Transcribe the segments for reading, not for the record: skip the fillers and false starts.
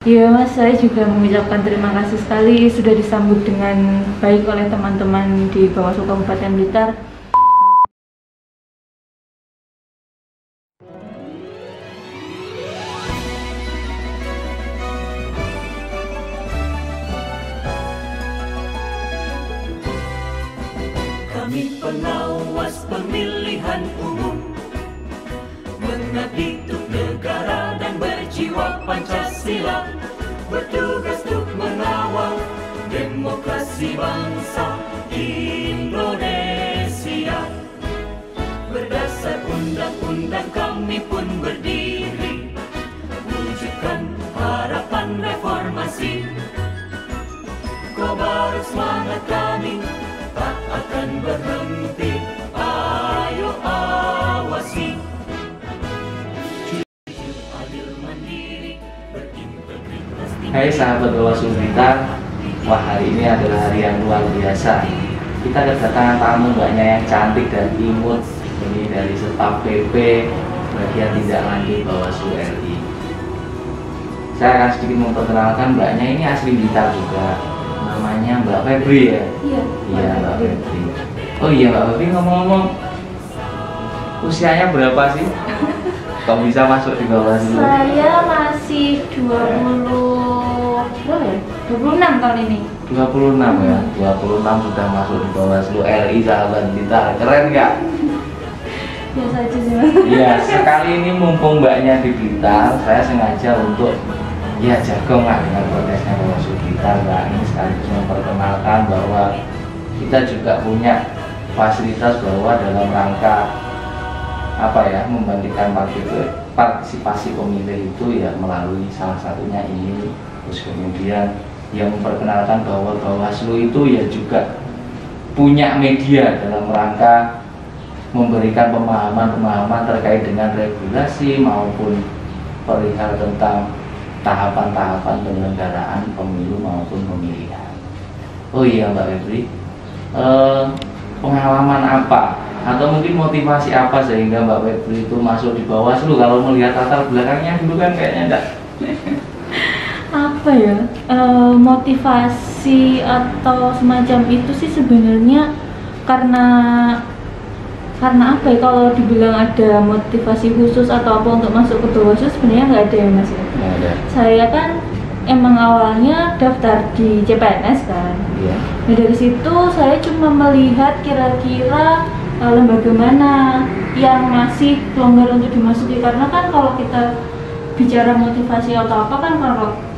Iya Mas, saya juga mengucapkan terima kasih sekali sudah disambut dengan baik oleh teman-teman di Bawaslu Kabupaten Blitar. Kami pengawas pemilihan umum, mengabdi untuk negara dan berjiwa Pancasila, bertugas untuk mengawal demokrasi bangsa Indonesia. Berdasar undang-undang kami pun berdiri, wujudkan harapan reformasi. Kobar semangat kami tak akan berhenti, ayo awasi. Adil mandiri, berintegritas tinggi. Hai sahabat Bawaslu Blitar, wah hari ini adalah hari yang luar biasa. Kita kedatangan tamu mbaknya yang cantik dan imut. Ini dari staf PP bagian tindak lanjut Bawaslu RI. Saya akan sedikit memperkenalkan mbaknya, ini asli Blitar juga. Namanya Mbak Febri ya? Iya Mbak Febri. Oh iya Mbak Febri, ngomong-ngomong usianya berapa sih? Kok bisa masuk di Bawaslu? Saya masih 26 tahun ini. 26 ya? 26 sudah masuk di Bawaslu RI sahabat Blitar. Keren nggak? Biasa aja sih Mas. Iya, sekali ini mumpung mbaknya di Blitar, saya sengaja untuk ya jago lah dengan protesnya Bawaslu Blitar. Mbak ini sekaligus memperkenalkan bahwa kita juga punya fasilitas bahwa dalam rangka apa ya, membandingkan partisipasi pemilih itu ya melalui salah satunya ini. Terus kemudian yang memperkenalkan bahwa Bawaslu itu ya juga punya media dalam rangka memberikan pemahaman-pemahaman terkait dengan regulasi maupun perihal tentang tahapan-tahapan penyelenggaraan pemilu maupun pemilihan. Oh iya Mbak Febri, pengalaman apa atau mungkin motivasi apa sehingga Mbak Febri itu masuk di Bawaslu? Kalau melihat latar belakangnya dulu kan kayaknya enggak. Apa ya, motivasi atau semacam itu sih sebenarnya karena apa ya, kalau dibilang ada motivasi khusus atau apa untuk masuk ke Bawaslu sebenarnya nggak ada ya Mas ya. Nggak ada. Saya kan emang awalnya daftar di CPNS kan. Iya. Nah dari situ saya cuma melihat kira-kira lembaga mana yang masih longgar untuk dimasuki, karena kan kalau kita bicara motivasi atau apa kan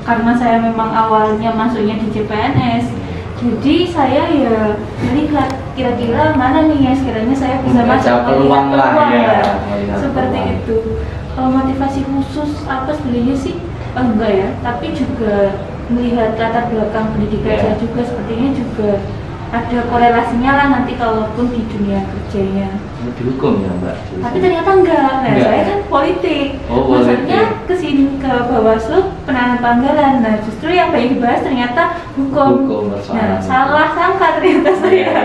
karena saya memang awalnya masuknya di CPNS, jadi saya ya melihat kira-kira mana nih yang sekiranya saya bisa masuk, peluang lah ya, seperti peluang. itu. Kalau motivasi khusus apa sebenarnya sih enggak ya, tapi juga melihat latar belakang pendidikan saya juga sepertinya juga ada korelasinya lah nanti kalaupun di dunia kerjanya. Dihukum ya Mbak? Tapi ternyata enggak. Nah, saya kan politik. Maksudnya kesini ke Bawaslu penanganan pelanggaran. Nah, justru yang banyak dibahas ternyata hukum. Nah, salah sangka ternyata saya.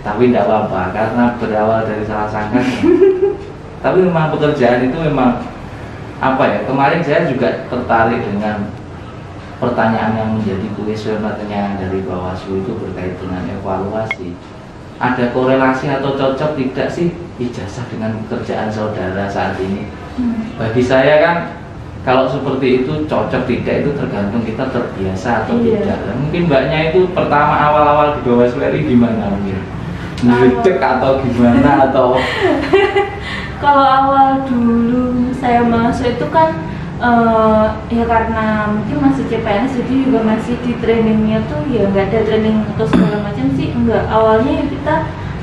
Tapi enggak apa-apa karena berawal dari salah sangka. Tapi memang pekerjaan itu memang apa ya? Kemarin saya juga tertarik dengan pertanyaan yang menjadi kuesionernya dari Bawaslu itu berkait dengan evaluasi. Ada korelasi atau cocok tidak sih ijazah dengan pekerjaan saudara saat ini? Bagi saya kan kalau seperti itu cocok tidak itu tergantung kita terbiasa atau tidak. Dan mungkin mbaknya itu pertama awal-awal di Bawaslu RI gimana mungkin? Ngedek atau gimana atau? Kalau awal dulu saya masuk itu kan ya karena mungkin masih CPNS jadi juga masih di trainingnya tuh ya nggak ada training atau segala macam sih, enggak. Awalnya ya kita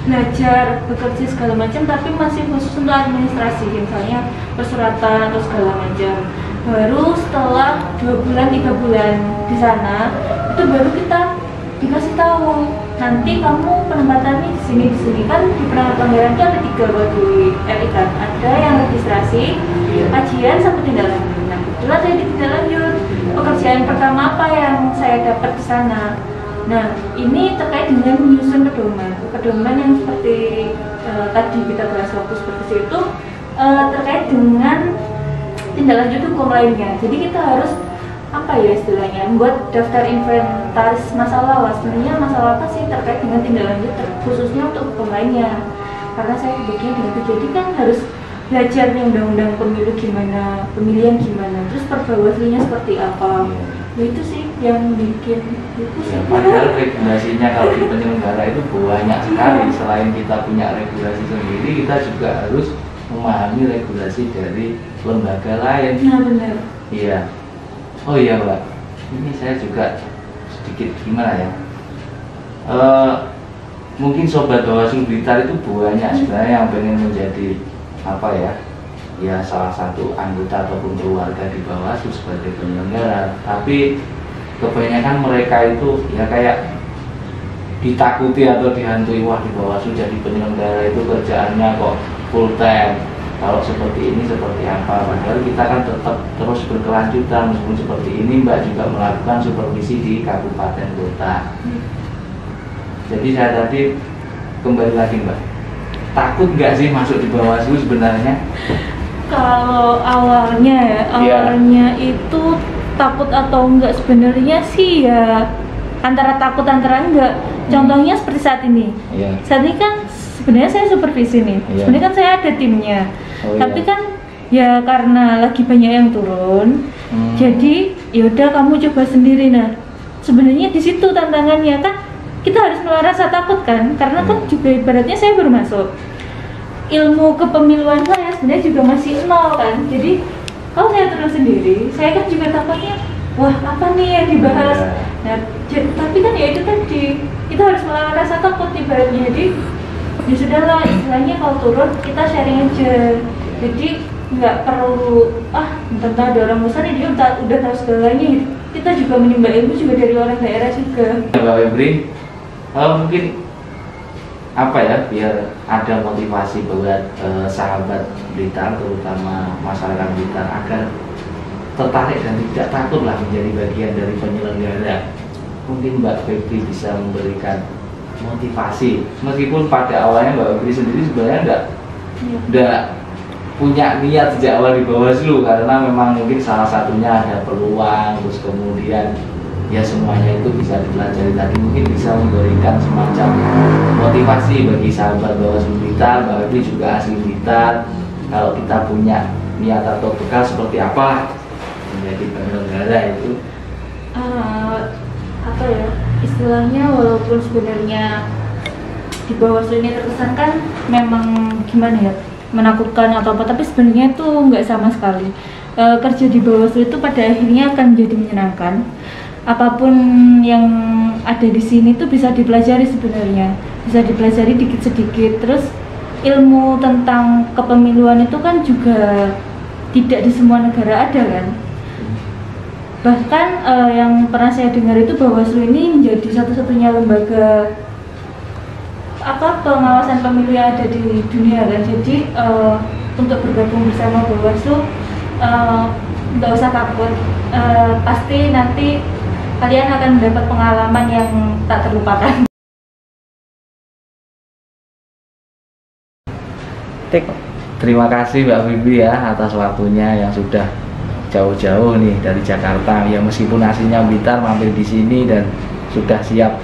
belajar bekerja segala macam tapi masih khusus untuk administrasi misalnya persuratan atau segala macam. Baru setelah 2 bulan 3 bulan di sana itu baru kita dikasih tahu nanti kamu penempatannya di sini kan. Di penanganan pelanggaran itu ada 3 kalau di RI kan, ada yang registrasi, kajian sama tindak lanjut. Nah kebetulan saya di tindak lanjut. Pekerjaan pertama apa yang saya dapat di sana? Nah ini terkait dengan menyusun pedoman yang seperti tadi kita bahas waktu seperti itu, terkait dengan tindak lanjut hukum lainnya. Jadi kita harus apa ya istilahnya, membuat daftar inventaris masalah lah. Sebenarnya masalah apa sih terkait dengan tindak lanjut khususnya untuk pemainnya, karena saya kebagian dengan itu. Jadi kan harus belajar nih undang-undang pemilu gimana, pemilihan gimana, terus perbawaslunya seperti apa. Ya, itu sih yang bikin itu sih. Ya, padahal regulasinya kalau di penyelenggara itu banyak sekali. Selain kita punya regulasi sendiri, kita juga harus memahami regulasi dari lembaga lain. Nah benar. Iya. Oh iya Mbak, ini saya juga sedikit gimana ya, mungkin Sobat Bawaslu Blitar itu banyak sebenarnya yang pengen menjadi apa ya salah satu anggota ataupun keluarga di Bawaslu sebagai penyelenggara, tapi kebanyakan mereka itu ya kayak ditakuti atau dihantui, wah di Bawaslu jadi penyelenggara itu kerjaannya kok full time, kalau seperti ini seperti apa. Padahal kita kan tetap terus berkelanjutan, meskipun seperti ini Mbak juga melakukan supervisi di kabupaten kota. Jadi saya tadi kembali lagi Mbak, takut nggak sih masuk di Bawaslu sebenarnya? Kalau awalnya itu takut atau enggak, sebenarnya sih ya antara takut antara enggak. Contohnya seperti saat ini. Saat ini kan sebenarnya saya supervisi nih. Sebenarnya kan saya ada timnya. Tapi kan ya karena lagi banyak yang turun, jadi yaudah kamu coba sendiri. Nah sebenarnya di situ tantangannya kan, kita harus meluar rasa takut kan, karena kan juga ibaratnya saya baru masuk, ilmu kepemiluan saya sebenarnya juga masih nol kan. Jadi kalau saya turun sendiri, saya kan juga takutnya, wah apa nih yang dibahas. Nah tapi kan ya itu tadi, kita harus meluar rasa takut ibaratnya. Jadi ya sudahlah, istilahnya kalau turun kita sharing aja. Jadi nggak perlu tentu ada orang besar dia udah tahu segalanya. Kita juga menimba ilmu juga dari orang daerah juga. Mbak Febri, mungkin apa ya, biar ada motivasi buat sahabat Blitar, terutama masyarakat Blitar, agar tertarik dan tidak takut lah menjadi bagian dari penyelenggara. Mungkin Mbak Febri bisa memberikan motivasi, meskipun pada awalnya Mbak Febri sendiri sebenarnya enggak punya niat sejak awal di Bawaslu, karena memang mungkin salah satunya ada peluang, terus kemudian ya semuanya itu bisa dipelajari. Tadi mungkin bisa memberikan semacam motivasi bagi sahabat Bawaslu Blitar. Mbak Febri juga asli Blitar, kalau kita punya niat atau bekal seperti apa menjadi penyelenggara itu apa ya istilahnya, walaupun sebenarnya di Bawaslu ini terkesan kan memang gimana ya, menakutkan atau apa, tapi sebenarnya itu nggak sama sekali. Kerja di Bawaslu itu pada akhirnya akan menjadi menyenangkan. Apapun yang ada di sini tuh bisa dipelajari sebenarnya, bisa dipelajari dikit sedikit. Terus ilmu tentang kepemiluan itu kan juga tidak di semua negara ada kan. Bahkan yang pernah saya dengar itu Bawaslu ini menjadi satu-satunya lembaga pengawasan pemilu yang ada di dunia kan. Jadi untuk bergabung bersama Bawaslu nggak usah takut, pasti nanti kalian akan mendapat pengalaman yang tak terlupakan. Terima kasih Mbak Febri ya atas waktunya yang sudah jauh-jauh nih dari Jakarta. Ya meskipun aslinya Blitar, mampir di sini dan sudah siap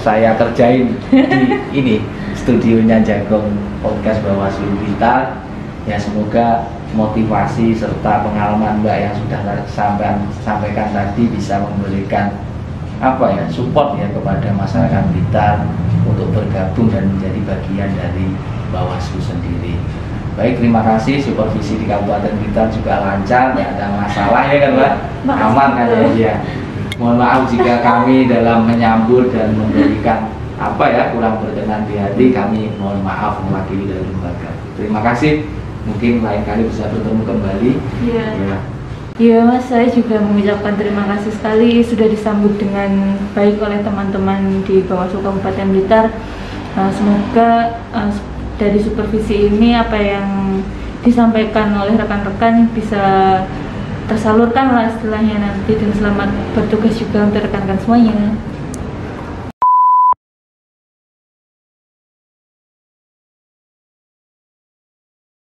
saya kerjain di ini studionya Jagong Podcast Bawaslu Blitar. Ya semoga motivasi serta pengalaman Mbak yang sudah sampaikan tadi bisa memberikan support ya kepada masyarakat Blitar untuk bergabung dan menjadi bagian dari Bawaslu sendiri. Baik, terima kasih. Supervisi di Kabupaten Blitar juga lancar, tidak ada masalah ya kan Mbak? Aman kan ya? Mohon maaf jika kami dalam menyambut dan memberikan kurang berkenan di hati, kami mohon maaf mewakili dari lembaga. Terima kasih. Mungkin lain kali bisa bertemu kembali. Iya Mas, saya juga mengucapkan terima kasih sekali sudah disambut dengan baik oleh teman-teman di Bawaslu Kabupaten Blitar. Semoga dari supervisi ini apa yang disampaikan oleh rekan-rekan bisa tersalurkan lah istilahnya nanti, dan selamat bertugas juga untuk rekan-rekan semuanya.